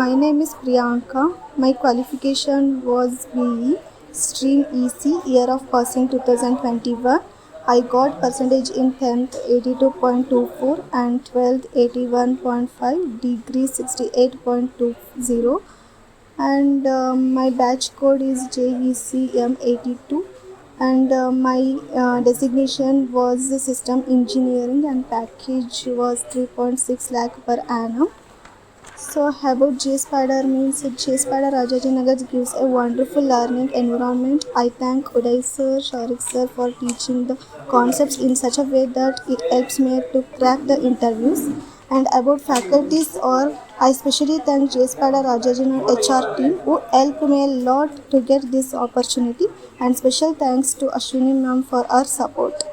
My name is Priyanka. My qualification was BE, stream EC, year of passing 2021. I got percentage in 10th 82.24 and 12th 81.5, degree 68.20, and my batch code is JECM82, and my designation was system engineering, and package was 3.6 lakh per annum. So about Jspider means Jspider Rajajinagar gives a wonderful learning environment. I thank Uday sir, Sharik sir for teaching the concepts in such a way that it helps me to crack the interviews. And about faculties, or I especially thank Jspider Rajajinagar HR team who helped me a lot to get this opportunity. And special thanks to Ashwini ma'am for her support.